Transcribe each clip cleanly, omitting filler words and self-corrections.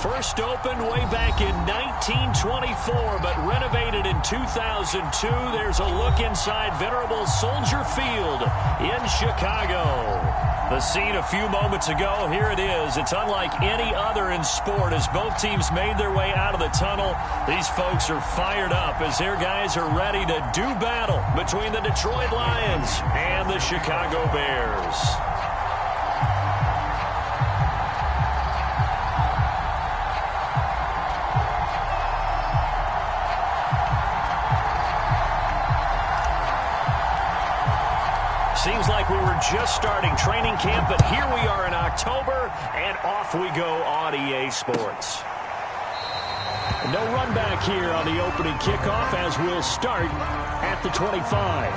First opened way back in 1924, but renovated in 2002. There's a look inside venerable Soldier Field in Chicago. The scene a few moments ago, here it is. It's unlike any other in sport as both teams made their way out of the tunnel. These folks are fired up as their guys are ready to do battle between the Detroit Lions and the Chicago Bears. Seems like we were just starting training camp, but here we are in October, and off we go on EA Sports. No run back here on the opening kickoff as we'll start at the 25.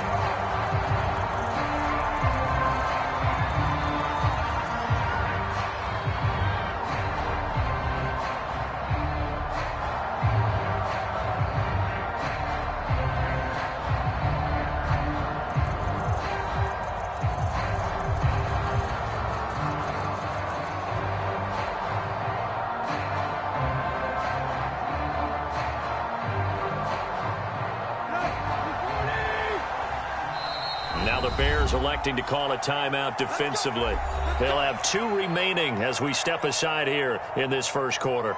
Now the Bears electing to call a timeout defensively. They'll have 2 remaining as we step aside here in this first quarter.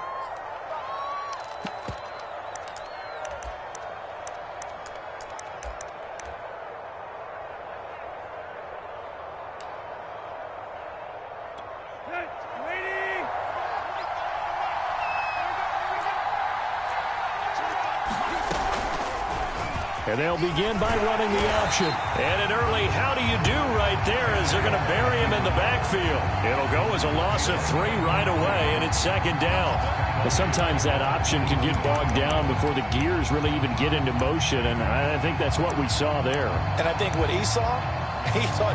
And they'll begin by running the option. And an early how do you do right there as they're going to bury him in the backfield. It'll go as a loss of 3 right away, and it's second down. Well, sometimes that option can get bogged down before the gears really even get into motion, and I think that's what we saw there. And I think what he saw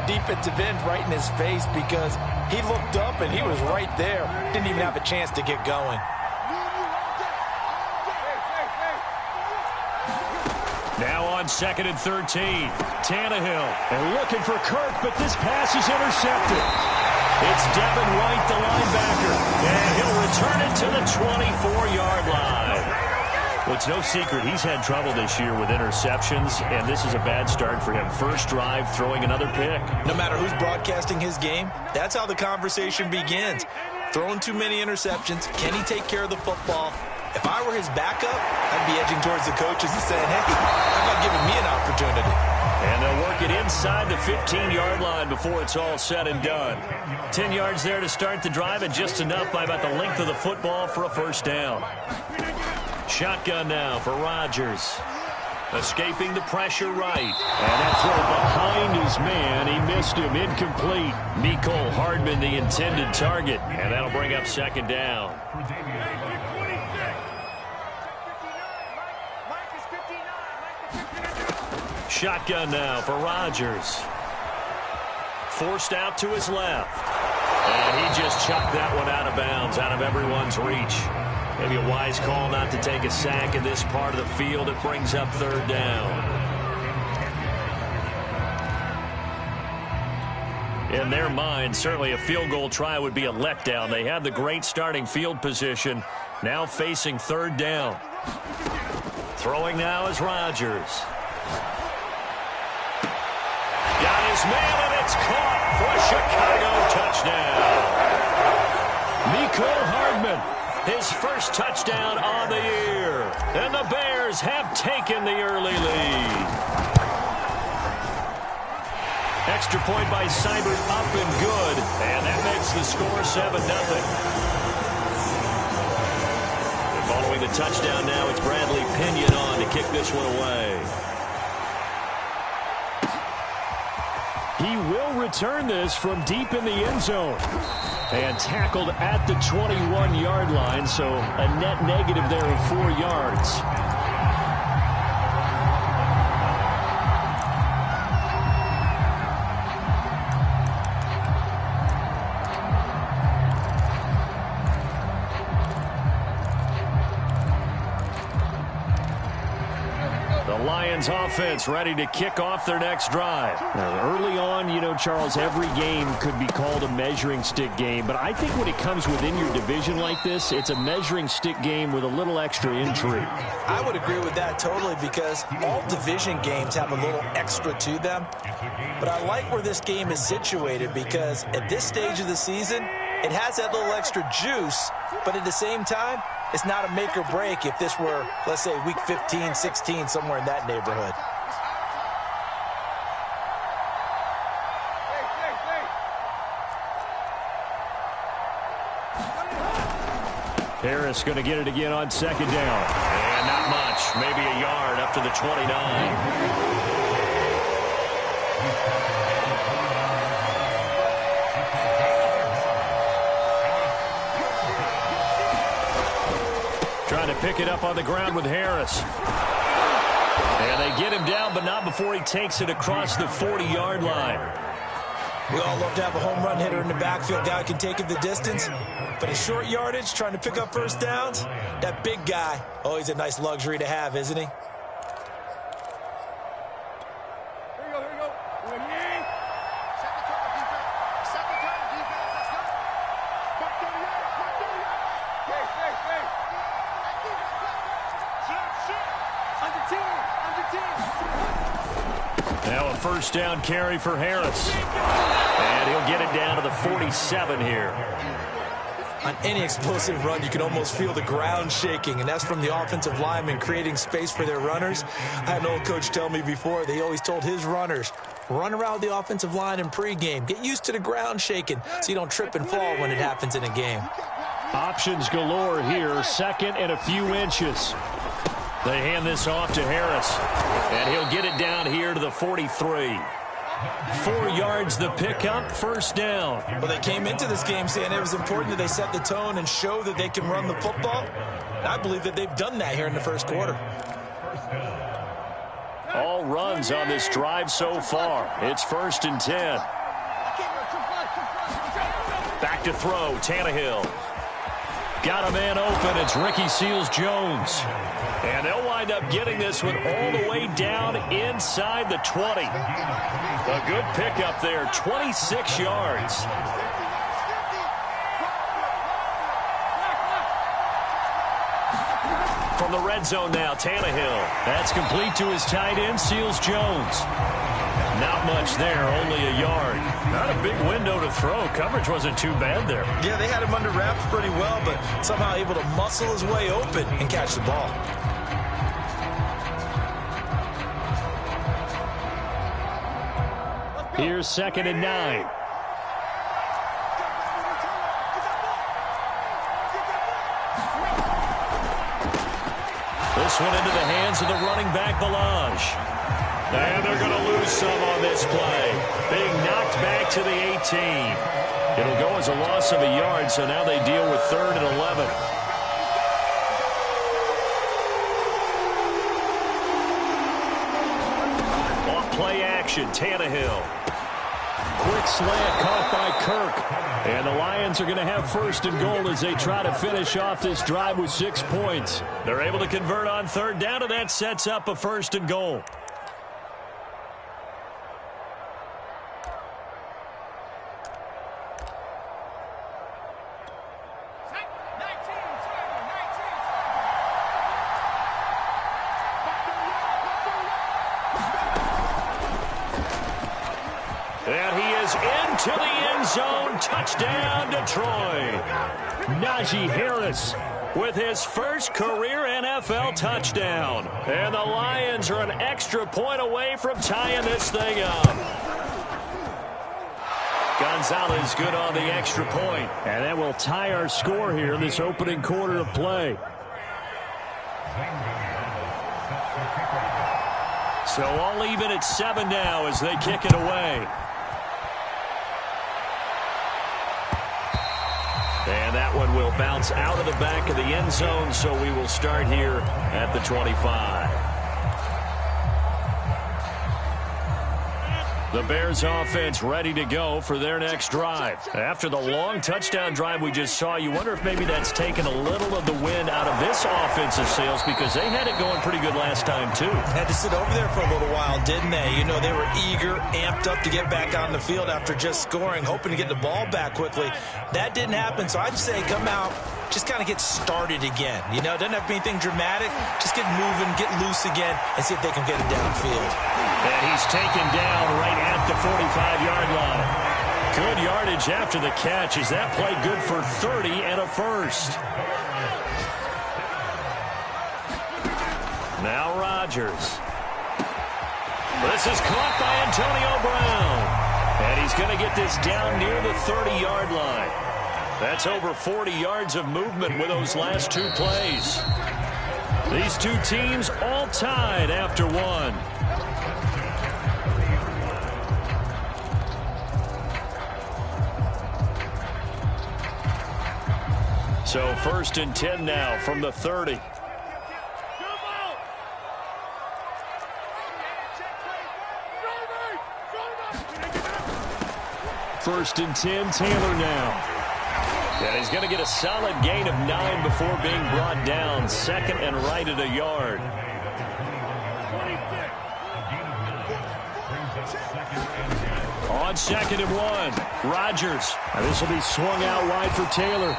defensive end right in his face because he looked up and he was right there. Didn't even have a chance to get going. Now on 2nd and 13, Tannehill. And looking for Kirk, but this pass is intercepted. It's Devin White, the linebacker. And he'll return it to the 24-yard line. Well, it's no secret he's had trouble this year with interceptions, and this is a bad start for him. First drive, throwing another pick. No matter who's broadcasting his game, that's how the conversation begins. Throwing too many interceptions. Can he take care of the football? If I were his backup, I'd be edging towards the coaches and saying, hey, how about giving me an opportunity? And they'll work it inside the 15-yard line before it's all said and done. 10 yards there to start the drive, and just enough by about the length of the football for a first down. Shotgun now for Rodgers. Escaping the pressure right. And that throw behind his man. He missed him. Incomplete. Mecole Hardman, the intended target. And that'll bring up second down. Shotgun now for Rodgers. Forced out to his left. And he just chucked that one out of bounds, out of everyone's reach. Maybe a wise call not to take a sack in this part of the field. It brings up third down. In their mind, certainly a field goal try would be a letdown. They had the great starting field position. Now facing third down. Throwing now is Rodgers. Got his man, and it's caught for a Chicago touchdown. Mecole Hardman, his first touchdown on the year. And the Bears have taken the early lead. Extra point by Seibert up and good. And that makes the score 7-0. Following the touchdown now, it's Bradley Pinion on to kick this one away. He will return this from deep in the end zone. And tackled at the 21-yard line, so a net negative there of 4 yards. Lions offense ready to kick off their next drive. Now, early on, you know, Charles, every game could be called a measuring stick game. But I think when it comes within your division like this, it's a measuring stick game with a little extra intrigue. I would agree with that totally because all division games have a little extra to them. But I like where this game is situated because at this stage of the season, it has that little extra juice, but at the same time, it's not a make or break if this were, let's say, week 15, 16, somewhere in that neighborhood. Harris going to get it again on second down. And not much, maybe a yard up to the 29. Trying to pick it up on the ground with Harris. And they get him down, but not before he takes it across the 40-yard line. We all love to have a home run hitter in the backfield. Guy can take it the distance. But at short yardage, trying to pick up first downs, that big guy, always a nice luxury to have, isn't he? Now a first down carry for Harris. And he'll get it down to the 47 here. On any explosive run, you can almost feel the ground shaking, and that's from the offensive linemen creating space for their runners. I had an old coach tell me before, they always told his runners, run around the offensive line in pregame. Get used to the ground shaking so you don't trip and fall when it happens in a game. Options galore here, second and a few inches. They hand this off to Harris, and he'll get it down here to the 43. 4 yards the pickup, first down. Well, they came into this game saying it was important that they set the tone and show that they can run the football. And I believe that they've done that here in the first quarter. All runs on this drive so far. It's 1st and 10. Back to throw, Tannehill. Got a man open. It's Ricky Seals-Jones. And they'll wind up getting this one all the way down inside the 20. A good pickup there, 26 yards. From the red zone now, Tannehill. That's complete to his tight end, Seals-Jones. Not much there, only a yard. Not a big window to throw. Coverage wasn't too bad there. Yeah, they had him under wraps pretty well, but somehow able to muscle his way open and catch the ball. Here's 2nd and 9. This one into the hands of the running back, Balaj. And they're going to lose some on this play. Being knocked back to the 18. It'll go as a loss of a yard, so now they deal with 3rd and 11. Off play action, Tannehill. Quick slant caught by Kirk. And the Lions are going to have 1st and goal as they try to finish off this drive with 6 points. They're able to convert on 3rd down, and that sets up a 1st and goal. And he is into the end zone. Touchdown, Detroit. Najee Harris with his first career NFL touchdown. And the Lions are an extra point away from tying this thing up. Gonzalez good on the extra point. And that will tie our score here in this opening quarter of play. So all even at 7 now as they kick it away. And that one will bounce out of the back of the end zone, so we will start here at the 25. The Bears offense ready to go for their next drive. After the long touchdown drive we just saw, you wonder if maybe that's taken a little of the wind out of this this offensive sales because they had it going pretty good last time, too. Had to sit over there for a little while, didn't they? You know, they were eager, amped up to get back on the field after just scoring, hoping to get the ball back quickly. That didn't happen, so I'd say come out, just kind of get started again. You know, it doesn't have to be anything dramatic. Just get moving, get loose again, and see if they can get it downfield. And he's taken down right at the 45-yard line. Good yardage after the catch. Is that play good for 30 and a first? Now Rodgers. This is caught by Antonio Brown. And he's going to get this down near the 30-yard line. That's over 40 yards of movement with those last two plays. These two teams all tied after one. So 1st and 10 now from the 30. First and 10, Taylor now. And he's going to get a solid gain of 9 before being brought down. 2nd and right at a yard. On 2nd and 1, Rodgers. And this will be swung out wide for Taylor.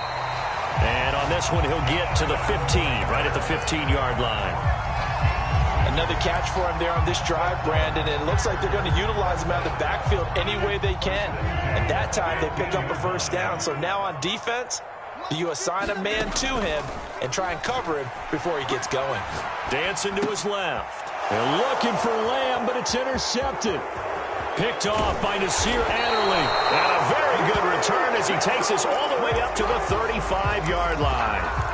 And on this one, he'll get to the 15, right at the 15-yard line. Another catch for him there on this drive, Brandon. And it looks like they're going to utilize him out of the backfield any way they can. And that time, they pick up a first down. So now on defense, you assign a man to him and try and cover him before he gets going. Dancing to his left. They're looking for Lamb, but it's intercepted. Picked off by Nasir Adderley. And a very good return as he takes us all the way up to the 35-yard line.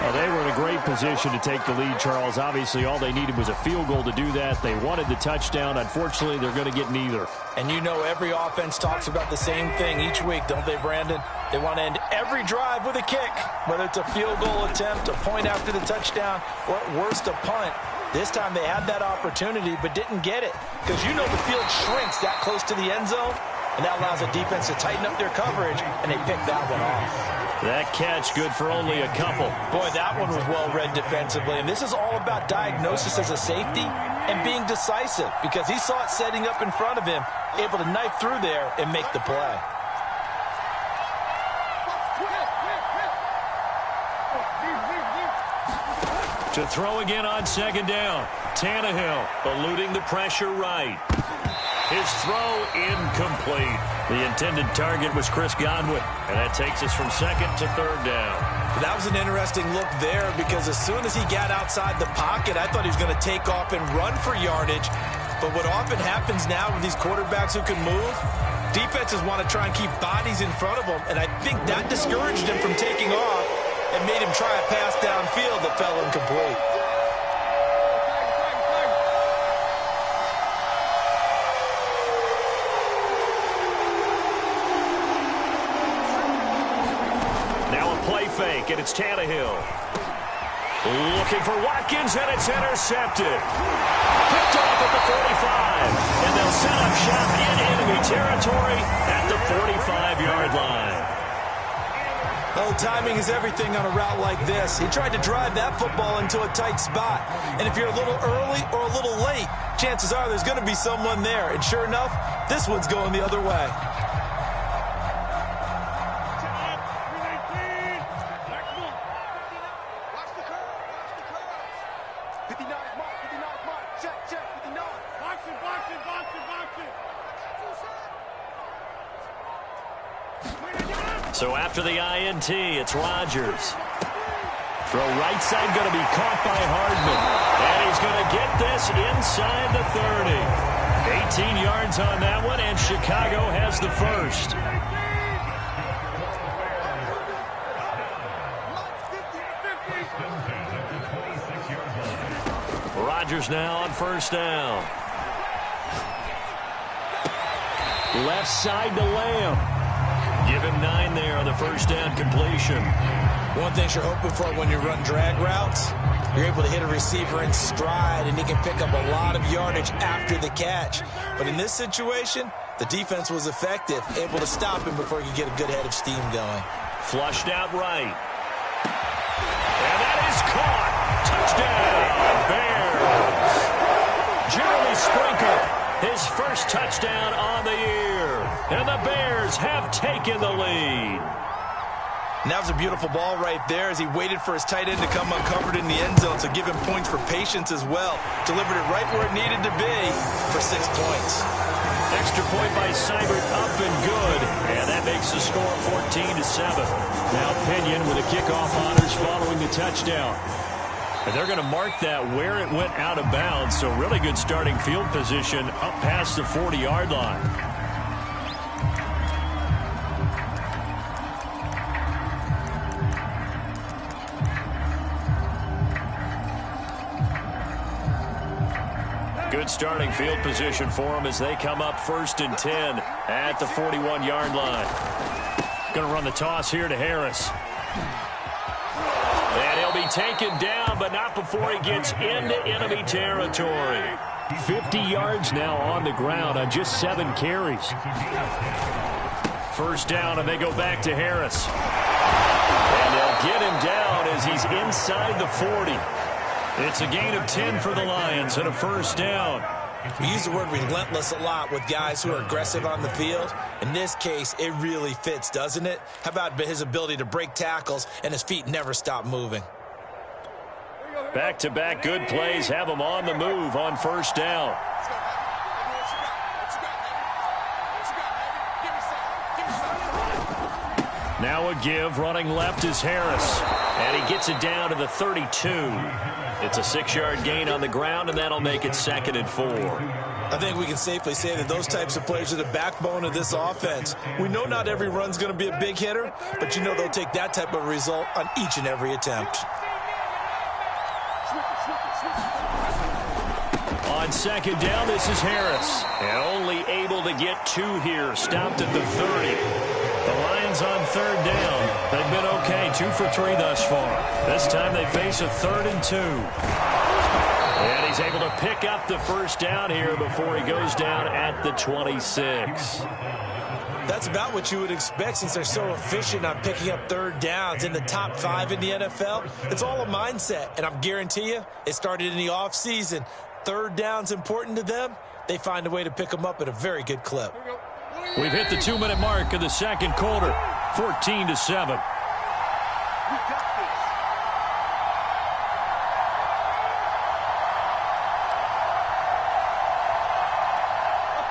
Well, they were in a great position to take the lead, Charles. Obviously, all they needed was a field goal to do that. They wanted the touchdown. Unfortunately, they're going to get neither. And you know every offense talks about the same thing each week, don't they, Brandon? They want to end every drive with a kick, whether it's a field goal attempt, a point after the touchdown, or at worst, a punt. This time they had that opportunity but didn't get it because you know the field shrinks that close to the end zone, and that allows the defense to tighten up their coverage, and they pick that one off. That catch good for only a couple. Boy, that one was well read defensively, and this is all about diagnosis as a safety and being decisive because he saw it setting up in front of him, able to knife through there and make the play. To throw again on 2nd down. Tannehill eluding the pressure right. His throw incomplete. The intended target was Chris Godwin, and that takes us from 2nd to 3rd down. That was an interesting look there because as soon as he got outside the pocket, I thought he was going to take off and run for yardage. But what often happens now with these quarterbacks who can move, defenses want to try and keep bodies in front of them, and I think that discouraged him from taking off and made him try a pass downfield that fell incomplete. Play fake, and it's Tannehill. Looking for Watkins, and it's intercepted. Picked off at the 45, and they'll set up shop in enemy territory at the 45-yard line. Oh, timing is everything on a route like this. He tried to drive that football into a tight spot, and if you're a little early or a little late, chances are there's going to be someone there, and sure enough, this one's going the other way. So after the INT, it's Rodgers. Throw right side going to be caught by Hardman. And he's going to get this inside the 30. 18 yards on that one, and Chicago has the first. Rodgers now on 1st down. Left side to Lamb. Give him 9 there on the 1st down completion. One thing you're hoping for when you run drag routes, you're able to hit a receiver in stride, and he can pick up a lot of yardage after the catch. But in this situation, the defense was effective, able to stop him before he could get a good head of steam going. Flushed out right. And that is his first touchdown on the year. And the Bears have taken the lead. And that was a beautiful ball right there as he waited for his tight end to come uncovered in the end zone, so give him points for patience as well. Delivered it right where it needed to be for 6 points. Extra point by Seibert, up and good. And that makes the score 14-7. Now Pinion with a kickoff honors following the touchdown. And they're going to mark that where it went out of bounds. So really good starting field position up past the 40-yard line. Good starting field position for them as they come up 1st and 10 at the 41-yard line. Going to run the toss here to Harris. And he'll be taken down, but not before he gets into enemy territory. 50 yards now on the ground on just 7 carries. First down, and they go back to Harris. And they'll get him down as he's inside the 40. It's a gain of 10 for the Lions and a first down. We use the word relentless a lot with guys who are aggressive on the field. In this case, it really fits, doesn't it? How about his ability to break tackles and his feet never stop moving? Back-to-back good plays have him on the move on first down. Now a give, running left is Harris. And he gets it down to the 32. It's a 6-yard gain on the ground, and that'll make it 2nd and 4. I think we can safely say that those types of plays are the backbone of this offense. We know not every run's going to be a big hitter, but you know they'll take that type of result on each and every attempt. On 2nd down, this is Harris. And only able to get 2 here. Stopped at the 30. The Lions on 3rd down. They've been okay, 2 for 3 thus far. This time they face a 3rd and 2. And he's able to pick up the first down here before he goes down at the 26. That's about what you would expect since they're so efficient on picking up 3rd downs in the top 5 in the NFL. It's all a mindset, and I guarantee you it started in the offseason. 3rd down's important to them. They find a way to pick them up at a very good clip. We've hit the 2-minute mark of the second quarter, 14-7.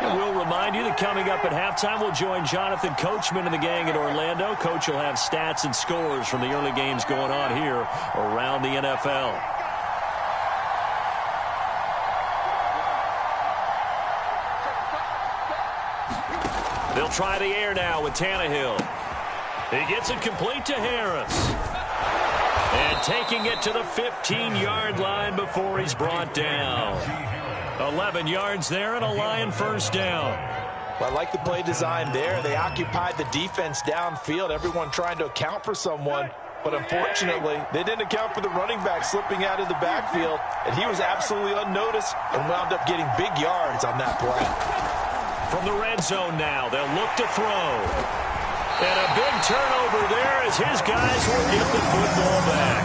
And we'll remind you that coming up at halftime, we'll join Jonathan Coachman and the gang in Orlando. Coach will have stats and scores from the early games going on here around the NFL. They'll try the air now with Tannehill. He gets it complete to Harris. And taking it to the 15-yard line before he's brought down. 11 yards there and a Lion first down. Well, I like the play design there. They occupied the defense downfield, everyone trying to account for someone. But unfortunately, they didn't account for the running back slipping out of the backfield. And he was absolutely unnoticed and wound up getting big yards on that play. From the red zone now, they'll look to throw. And a big turnover there as his guys will get the football back.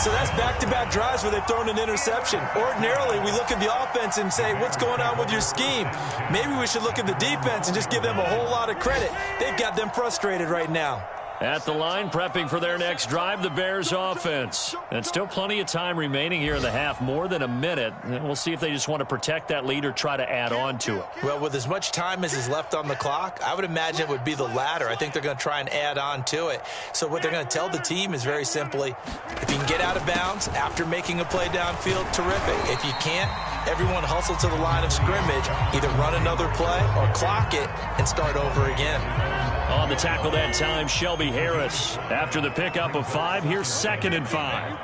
So that's back-to-back drives where they've thrown an interception. Ordinarily, we look at the offense and say, what's going on with your scheme? Maybe we should look at the defense and just give them a whole lot of credit. They've got them frustrated right now. At the line, prepping for their next drive, the Bears offense. And still plenty of time remaining here in the half, more than a minute. And we'll see if they just want to protect that lead or try to add on to it. Well, with as much time as is left on the clock, I would imagine it would be the latter. I think they're going to try and add on to it. So what they're going to tell the team is very simply, if you can get out of bounds after making a play downfield, terrific. If you can't, everyone hustle to the line of scrimmage, either run another play or clock it and start over again. On the tackle that time, Shelby Harris. After the pickup of 5, here's 2nd and 5.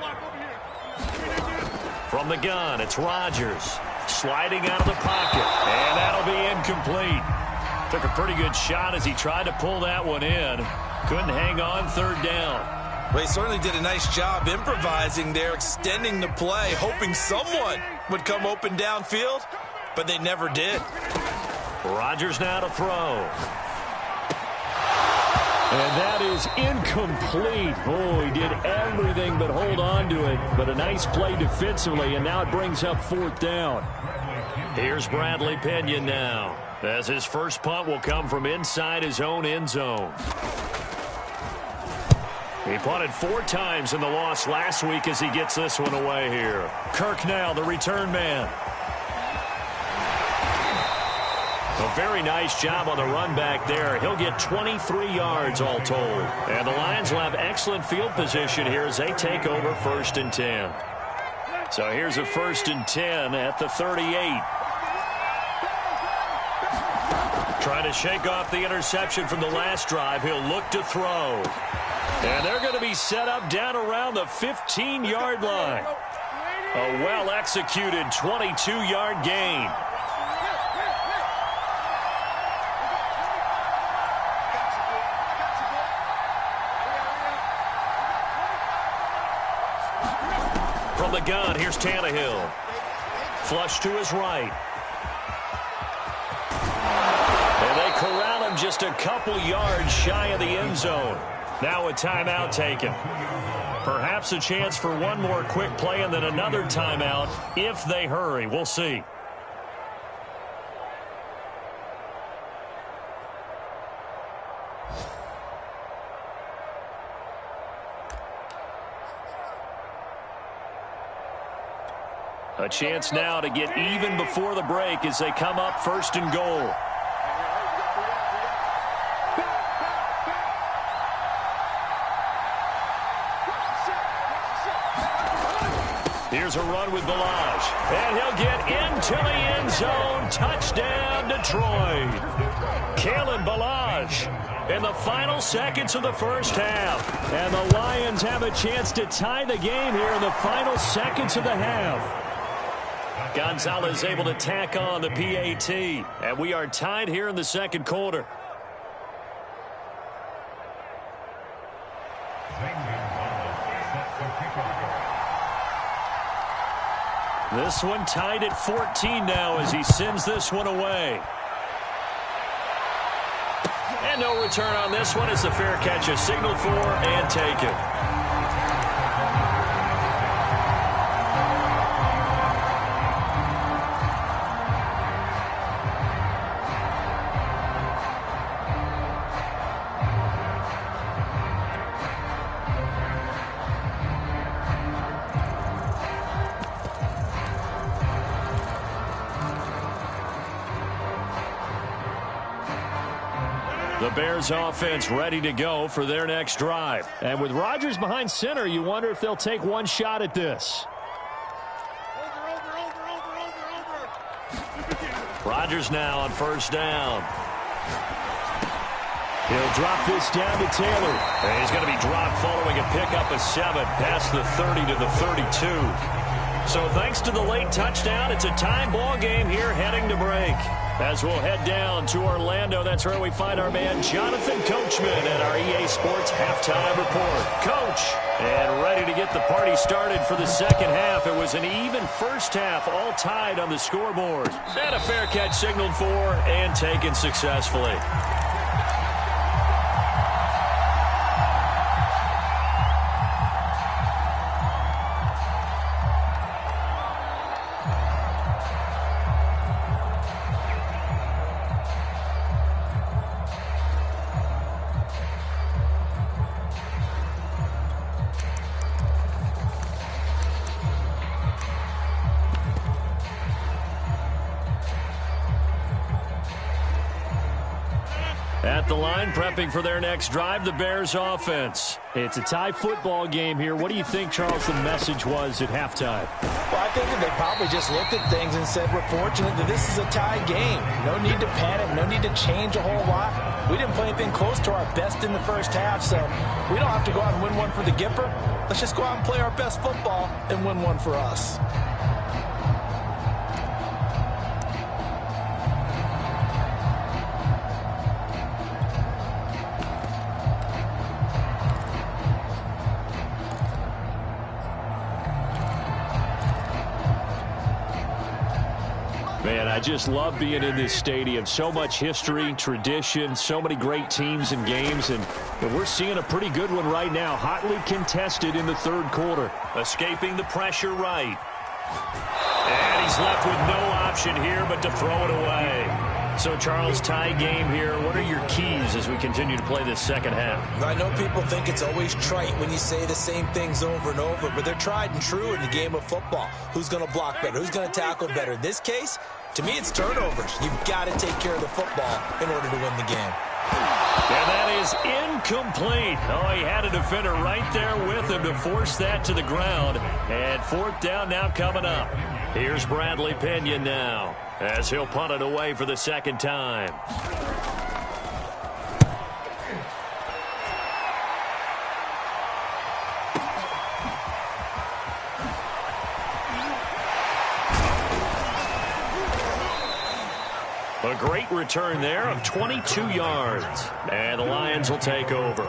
From the gun, it's Rodgers. Sliding out of the pocket. And that'll be incomplete. Took a pretty good shot as he tried to pull that one in. Couldn't hang on 3rd down. Well, he certainly did a nice job improvising there, extending the play, hoping someone would come open downfield, but they never did. Rodgers now to throw. And that is incomplete. Oh, he did everything but hold on to it. But a nice play defensively, and now it brings up 4th down. Here's Bradley Pinion now, as his first punt will come from inside his own end zone. He punted 4 times in the loss last week as he gets this one away here. Kirk now, the return man. A very nice job on the run back there. He'll get 23 yards all told. And the Lions will have excellent field position here as they take over 1st and 10. So here's a 1st and 10 at the 38. Trying to shake off the interception from the last drive. He'll look to throw. And they're going to be set up down around the 15-yard line. A well-executed 22-yard gain. From the gun, here's Tannehill. Flush to his right. And they corral him just a couple yards shy of the end zone. Now a timeout taken. Perhaps a chance for one more quick play and then another timeout if they hurry. We'll see. A chance now to get even before the break as they come up 1st and goal. Here's a run with Balaj. And he'll get into the end zone. Touchdown, Detroit. Kalen Balaj in the final seconds of the first half. And the Lions have a chance to tie the game here in the final seconds of the half. Gonzalez able to tack on the PAT. And we are tied here in the second quarter. This one tied at 14 now as he sends this one away. And no return on this one as the fair catch is signaled for and taken. The Bears offense ready to go for their next drive. And with Rodgers behind center, you wonder if they'll take one shot at this. Rodgers now on 1st down. He'll drop this down to Taylor. And he's going to be dropped following a pickup of 7 past the 30 to the 32. So thanks to the late touchdown, it's a tie ball game here heading to break. As we'll head down to Orlando, that's where we find our man Jonathan Coachman at our EA Sports Halftime Report. Coach, and ready to get the party started for the second half. It was an even first half, all tied on the scoreboard. And a fair catch signaled for and taken successfully. At the line, prepping for their next drive, the Bears offense. It's a tie football game here. What do you think, Charles, the message was at halftime? Well, I think that they probably just looked at things and said, we're fortunate that this is a tie game. No need to panic, no need to change a whole lot. We didn't play anything close to our best in the first half, so we don't have to go out and win one for the Gipper. Let's just go out and play our best football and win one for us. Man, I just love being in this stadium. So much history, tradition, so many great teams and games, and we're seeing a pretty good one right now. Hotly contested in the third quarter. Escaping the pressure right. And he's left with no option here but to throw it away. So, Charles, tie game here. What are your keys as we continue to play this second half? I know people think it's always trite when you say the same things over and over, but they're tried and true in the game of football. Who's going to block better? Who's going to tackle better? In this case, to me, it's turnovers. You've got to take care of the football in order to win the game. And that is incomplete. Oh, he had a defender right there with him to force that to the ground. And fourth down now coming up. Here's Bradley Pena now as he'll punt it away for the second time. A great return there of 22 yards. And the Lions will take over.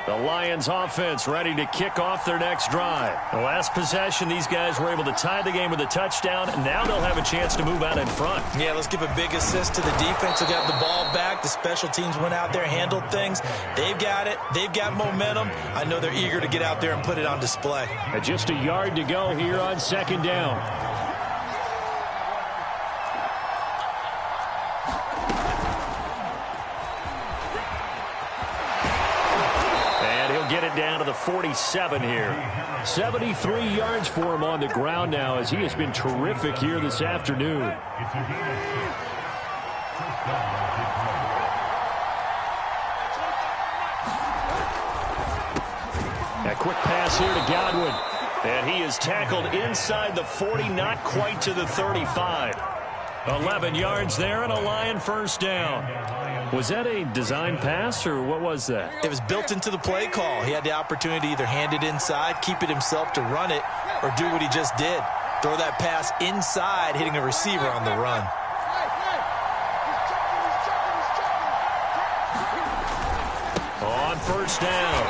The Lions offense ready to kick off their next drive. The last possession, these guys were able to tie the game with a touchdown. Now they'll have a chance to move out in front. Yeah, let's give a big assist to the defense who got the ball back. The special teams went out there, handled things. They've got it. They've got momentum. I know they're eager to get out there and put it on display. Just a yard to go here on second down. Get it down to the 47 here. 73 yards for him on the ground now as he has been terrific here this afternoon. A quick pass here to Godwin. And he is tackled inside the 40, not quite to the 35. 11 yards there and a Lion first down. Was that a design pass, or what was that? It was built into the play call. He had the opportunity to either hand it inside, keep it himself to run it, or do what he just did. Throw that pass inside, hitting a receiver on the run. On first down,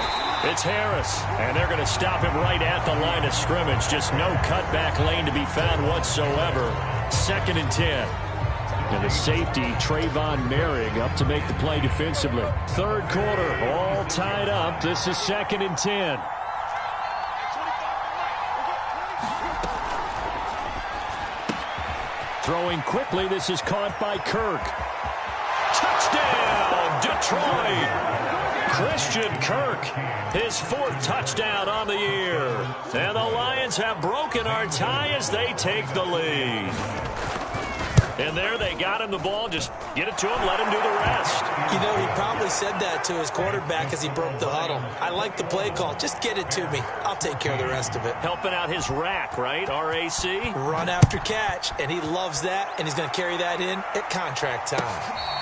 it's Harris. And they're going to stop him right at the line of scrimmage. Just no cutback lane to be found whatsoever. 2nd and 10. And the safety, Trayvon Merrick, up to make the play defensively. Third quarter, all tied up. This is 2nd and 10. Throwing quickly, this is caught by Kirk. Touchdown, Detroit! Christian Kirk, his 4th touchdown on the year. And the Lions have broken our tie as they take the lead. And there they got him the ball. Just get it to him, let him do the rest. You know, he probably said that to his quarterback as he broke the huddle. I like the play call. Just get it to me. I'll take care of the rest of it. Helping out his rack, right? R-A-C? Run after catch, and he loves that, and he's going to carry that in at contract time.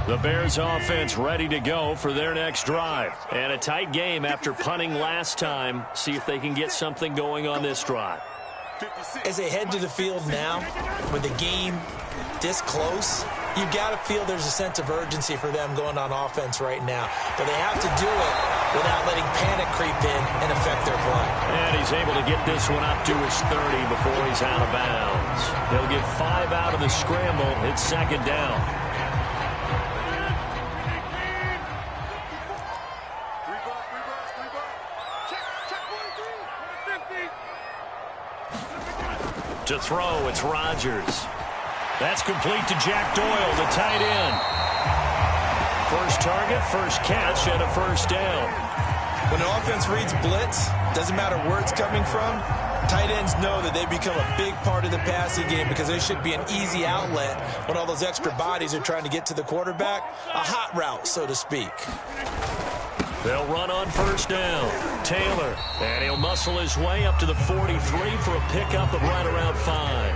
The Bears offense ready to go for their next drive. And a tight game after punting last time. See if they can get something going on this drive. As they head to the field now, with the game this close, you've got to feel there's a sense of urgency for them going on offense right now. But they have to do it without letting panic creep in and affect their play. And he's able to get this one up to his 30 before he's out of bounds. He'll get 5 out of the scramble. It's 2nd down. To throw, it's Rodgers. That's complete to Jack Doyle, the tight end. First target, first catch, and a first down. When an offense reads blitz, doesn't matter where it's coming from, tight ends know that they become a big part of the passing game because they should be an easy outlet when all those extra bodies are trying to get to the quarterback. A hot route, so to speak. They'll run on first down. Taylor, and he'll muscle his way up to the 43 for a pickup of right around 5.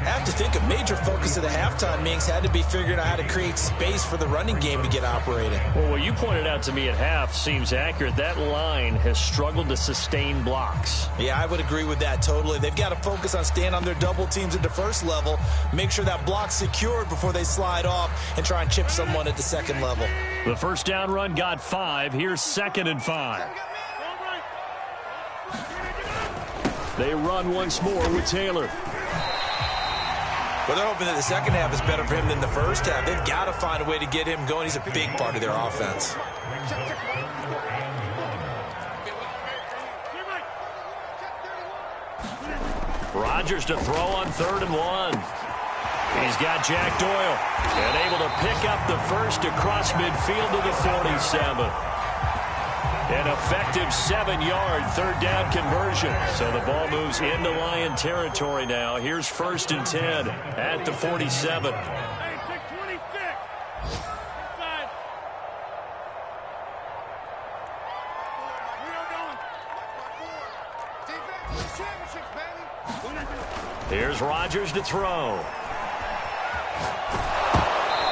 I have to think a major focus of the halftime meetings had to be figuring out how to create space for the running game to get operating. Well, what you pointed out to me at half seems accurate. That line has struggled to sustain blocks. Yeah, I would agree with that totally. They've got to focus on staying on their double teams at the first level, make sure that block's secured before they slide off, and try and chip someone at the second level. The first down run got 5. Here's 2nd and 5. They run once more with Taylor. Well, they're hoping that the second half is better for him than the first half. They've got to find a way to get him going. He's a big part of their offense. Rodgers to throw on 3rd and 1. He's got Jack Doyle and able to pick up the first across midfield to the 47. An effective 7-yard third down conversion. So the ball moves into Lion territory now. Here's 1st and 10 at the 47. Here's Rodgers to throw.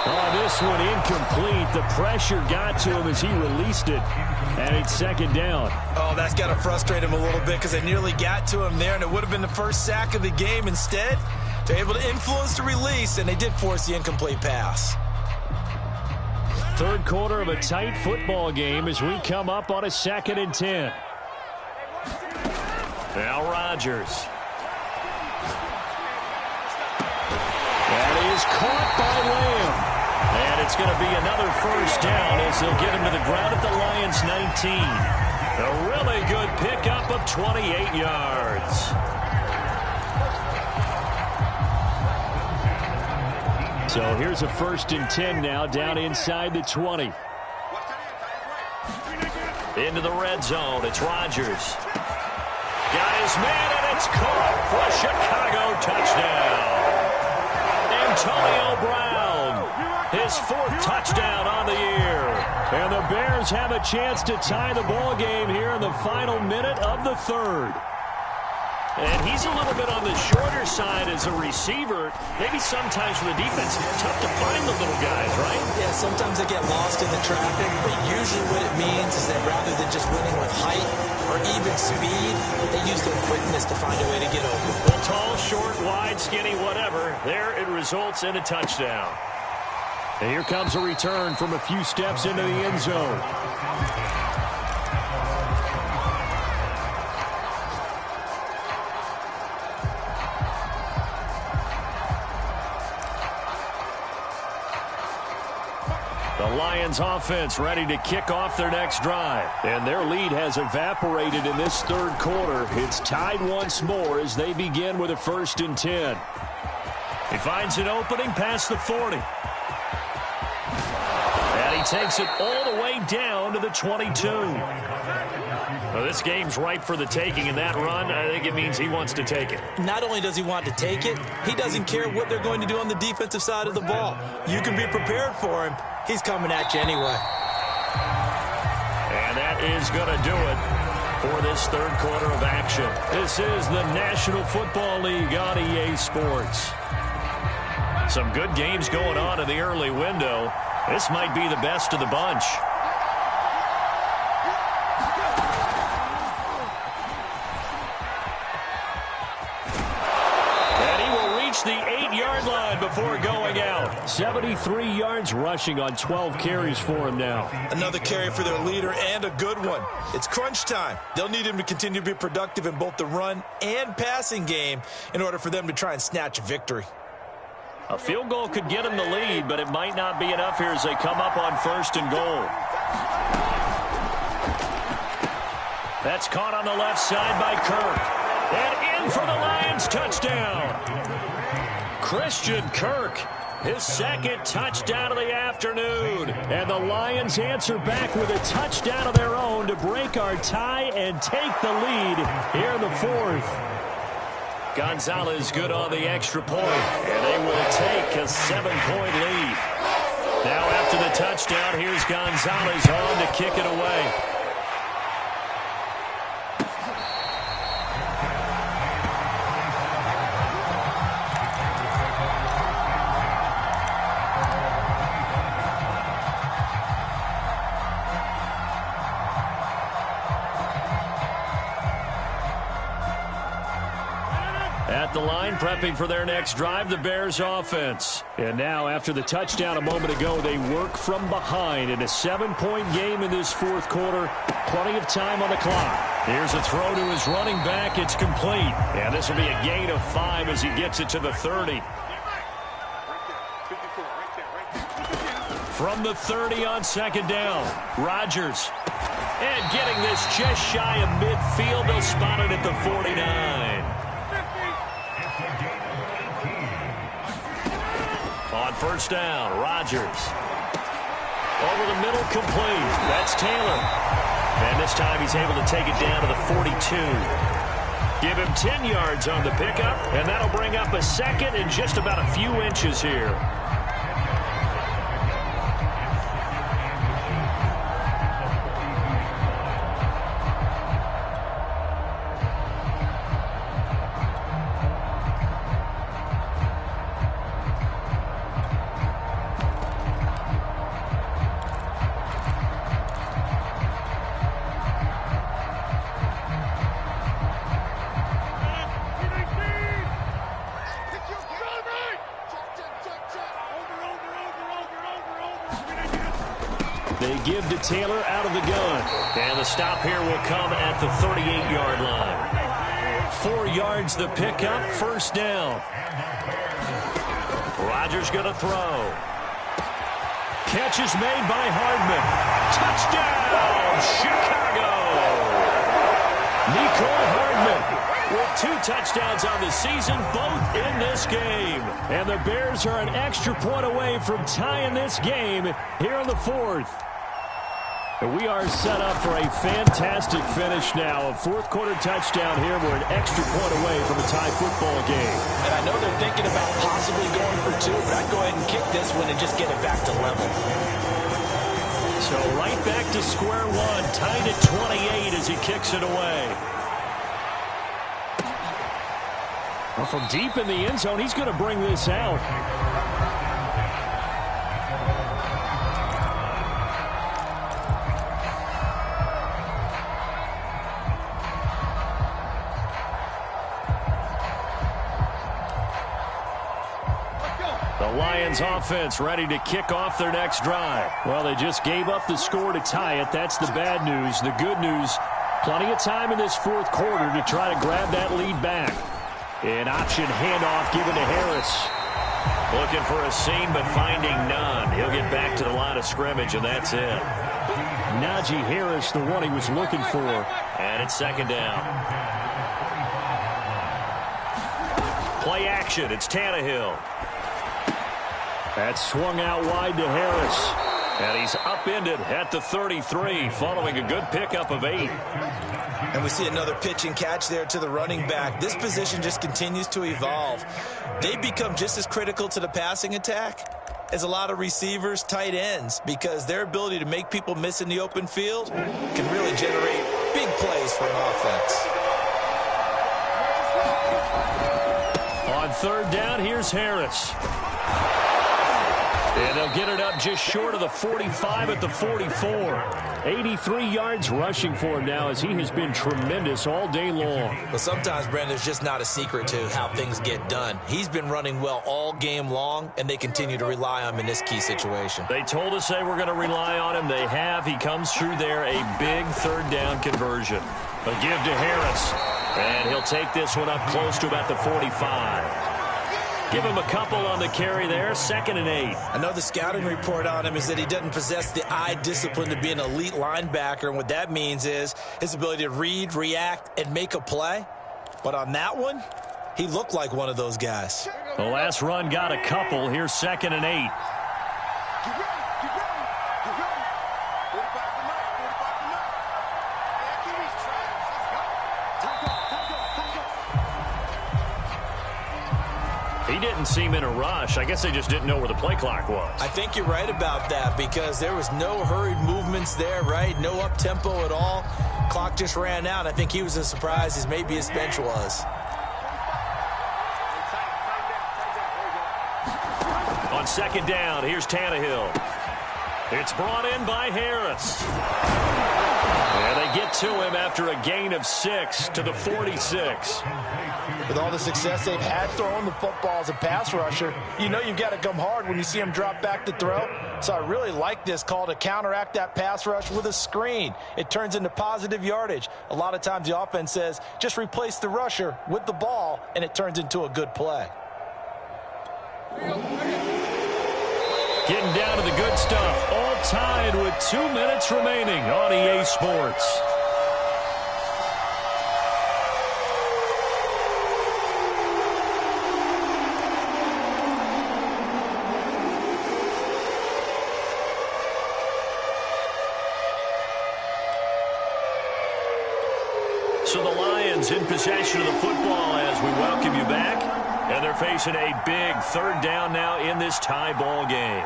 Oh, this one incomplete. The pressure got to him as he released it. And it's 2nd down. Oh, that's got to frustrate him a little bit because they nearly got to him there, and it would have been the first sack of the game. Instead, they're able to influence the release, and they did force the incomplete pass. Third quarter of a tight football game as we come up on a 2nd and 10. Now Rodgers. That is caught by Lamb. And it's going to be another first down as they'll get him to the ground at the Lions' 19. A really good pickup of 28 yards. So here's a 1st and 10 now down inside the 20. Into the red zone. It's Rodgers. Got his man, and it's caught for a Chicago touchdown. Antonio Brown, his 4th touchdown on the year. And the Bears have a chance to tie the ball game here in the final minute of the 3rd. And he's a little bit on the shorter side as a receiver. Maybe sometimes for the defense, tough to find the little guys, right? Yeah, sometimes they get lost in the traffic, but usually what it means is that rather than just winning with height or even speed, they use their quickness to find a way to get open. Well, tall, short, wide, skinny, whatever. There it results in a touchdown. And here comes a return from a few steps into the end zone. The Lions offense ready to kick off their next drive. And their lead has evaporated in this 3rd quarter. It's tied once more as they begin with a 1st and 10. He finds an opening past the 40. And he takes it all the way down to the 22. Well, this game's ripe for the taking, and that run, I think it means he wants to take it. Not only does he want to take it, he doesn't care what they're going to do on the defensive side of the ball. You can be prepared for him. He's coming at you anyway. And that is going to do it for this 3rd quarter of action. This is the National Football League on EA Sports. Some good games going on in the early window. This might be the best of the bunch. The 8-yard line before going out. 73 yards rushing on 12 carries for him now. Another carry for their leader and a good one. It's crunch time. They'll need him to continue to be productive in both the run and passing game in order for them to try and snatch a victory. A field goal could get them the lead, but it might not be enough here as they come up on 1st and goal. That's caught on the left side by Kirk. And in for the Lions touchdown. Christian Kirk, his 2nd touchdown of the afternoon. And the Lions answer back with a touchdown of their own to break our tie and take the lead here in the 4th. Gonzalez good on the extra point, and they will take a 7-point lead. Now after the touchdown, here's Gonzalez on to kick it away. line, prepping for their next drive, the Bears offense. And now, after the touchdown a moment ago, they work from behind in a 7-point game in this fourth quarter. Plenty of time on the clock. Here's a throw to his running back. It's complete. And this will be a gain of 5 as he gets it to the 30. From the 30 on second down, Rodgers. And getting this just shy of midfield, they'll spot it at the 49. On first down, Rodgers. Over the middle, complete. That's Taylor. And this time he's able to take it down to the 42. Give him 10 yards on the pickup, and that'll bring up a second and just about a few inches here. They give to Taylor out of the gun. And the stop here will come at the 38-yard line. 4 yards the pickup, first down. Rodgers going to throw. Catch is made by Hardman. Touchdown, Chicago! Nicole Hardman with 2 touchdowns on the season, both in this game. And the Bears are an extra point away from tying this game here in the fourth. We are set up for a fantastic finish now. A fourth-quarter touchdown here. We're an extra point away from a tie football game. And I know they're thinking about possibly going for 2, but I'd go ahead and kick this one and just get it back to level. So right back to square one, tied at 28 as he kicks it away. Well, from deep in the end zone, he's going to bring this out. The Lions offense ready to kick off their next drive. Well, they just gave up the score to tie it. That's the bad news. The good news, plenty of time in this fourth quarter to try to grab that lead back. An option handoff given to Harris. Looking for a seam, but finding none. He'll get back to the line of scrimmage, and that's it. Najee Harris, the one he was looking for. And it's second down. Play action. It's Tannehill. That's swung out wide to Harris. And he's upended at the 33 following a good pickup of 8. And we see another pitch and catch there to the running back. This position just continues to evolve. They become just as critical to the passing attack as a lot of receivers, tight ends, because their ability to make people miss in the open field can really generate big plays for an offense. On third down, here's Harris. And they'll get it up just short of the 45 at the 44. 83 yards rushing for him now as he has been tremendous all day long. Well, sometimes, Brandon, there's just not a secret to how things get done. He's been running well all game long, and they continue to rely on him in this key situation. They told us they were going to rely on him. They have. He comes through there, a big third down conversion. A give to Harris, and he'll take this one up close to about the 45. Give him a couple on the carry there, 2nd and 8. I know the scouting report on him is that he doesn't possess the eye discipline to be an elite linebacker, and what that means is his ability to read, react, and make a play. But on that one, he looked like one of those guys. The last run got a couple. Here's 2nd and 8. He didn't seem in a rush. I guess they just didn't know where the play clock was. I think you're right about that because there was no hurried movements there, right? No up-tempo at all. Clock just ran out. I think he was as surprised as maybe his bench was. On second down, here's Tannehill. It's brought in by Harris. And they get to him after a gain of 6 to the 46. With all the success they've had throwing the football as a pass rusher, you know you've got to come hard when you see him drop back to throw. So I really like this call to counteract that pass rush with a screen. It turns into positive yardage. A lot of times the offense says, just replace the rusher with the ball, and it turns into a good play. Getting down to the good stuff, all tied with 2 minutes remaining on EA Sports. So the Lions in possession of the football as we welcome you back. And they're facing a big third down now in this tie ball game.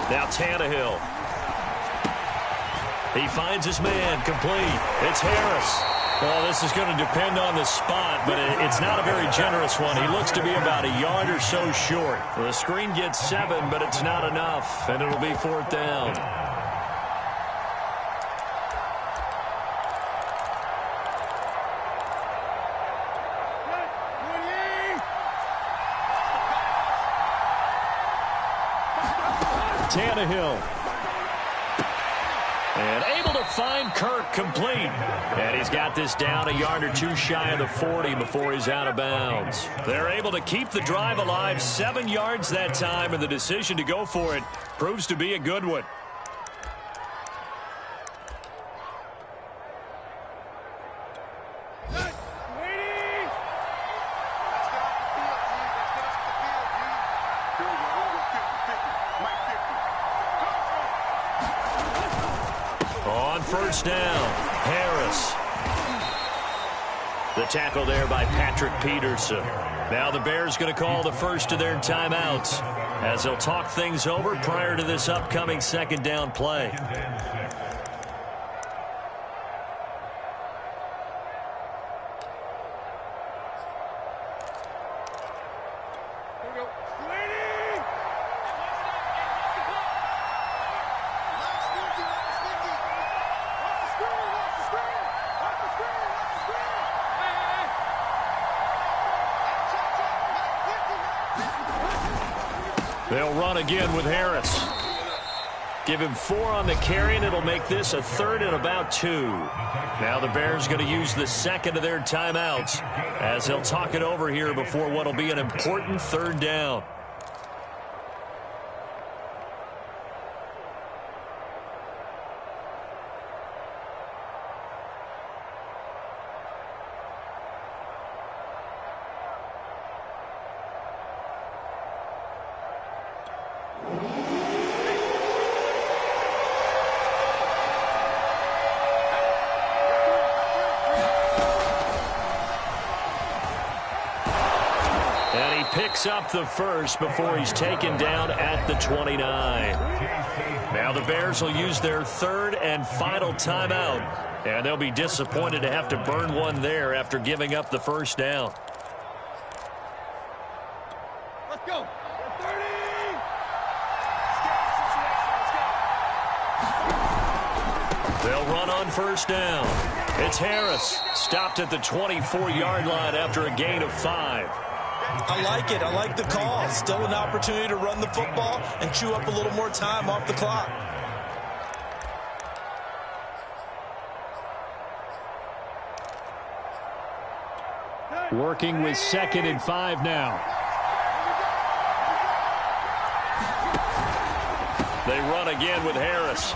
Now Tannehill. He finds his man complete. It's Harris. Well, this is going to depend on the spot, but it's not a very generous one. He looks to be about a yard or so short. The screen gets 7, but it's not enough, and it'll be 4th down. Tannehill. And able to find Kirk complete. And he's got this down a yard or 2 shy of the 40 before he's out of bounds. They're able to keep the drive alive 7 yards that time, and the decision to go for it proves to be a good one. First down, Harris. The tackle there by Patrick Peterson. Now the Bears going to call the first of their timeouts as they'll talk things over prior to this upcoming second down play. They'll run again with Harris. Give him 4 on the carry, and it'll make this a 3rd and about 2. Now the Bears going to use the second of their timeouts as they'll talk it over here before what will be an important 3rd down. Picks up the first before he's taken down at the 29. Now the Bears will use their 3rd and final timeout, and they'll be disappointed to have to burn one there after giving up the first down. Let's go. 30. They'll run on first down. It's Harris, stopped at the 24-yard line after a gain of 5. I like it. I like the call. Still an opportunity to run the football and chew up a little more time off the clock. Working with 2nd and 5 now. They run again with Harris.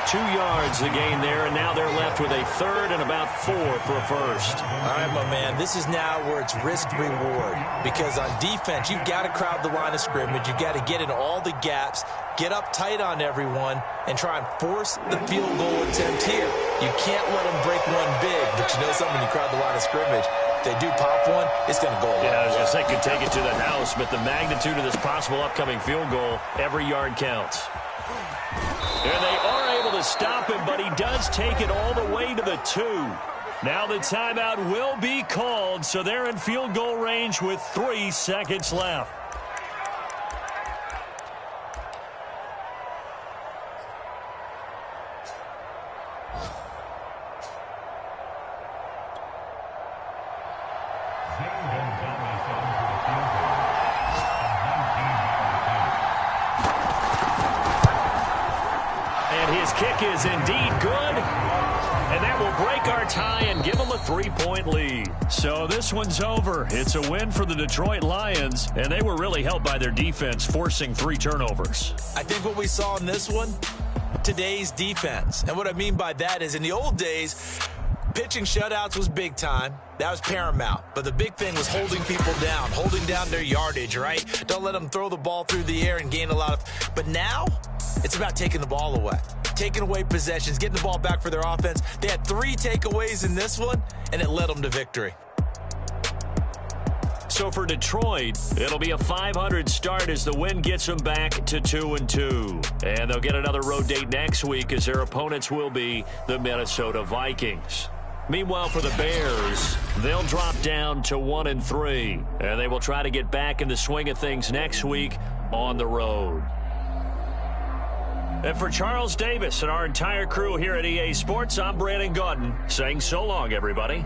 2 yards the gain there, and now they're left with a 3rd and about 4 for a first. All right, my man, this is now where it's risk-reward, because on defense, you've got to crowd the line of scrimmage. You've got to get in all the gaps, get up tight on everyone, and try and force the field goal attempt here. You can't let them break one big, but you know something, you crowd the line of scrimmage. If they do pop one, it's going to go away. Yeah, I was going to say could take it to the house, but the magnitude of this possible upcoming field goal, every yard counts. And they are able to stop him, but he does take it all the way to the 2. Now the timeout will be called, so they're in field goal range with 3 seconds left. And his kick is indeed good. And that will break our tie and give them a 3-point lead. So this one's over. It's a win for the Detroit Lions, and they were really helped by their defense, forcing 3 turnovers. I think what we saw in this one, today's defense. And what I mean by that is in the old days, pitching shutouts was big time. That was paramount. But the big thing was holding people down, holding down their yardage, right? Don't let them throw the ball through the air and gain a lot of... But now, it's about taking the ball away. Taking away possessions, getting the ball back for their offense. They had 3 takeaways in this one, and it led them to victory. So for Detroit, it'll be a 500 start as the win gets them back to 2-2. And they'll get another road date next week as their opponents will be the Minnesota Vikings. Meanwhile, for the Bears, they'll drop down to 1-3. And they will try to get back in the swing of things next week on the road. And for Charles Davis and our entire crew here at EA Sports, I'm Brandon Gaudin saying so long, everybody.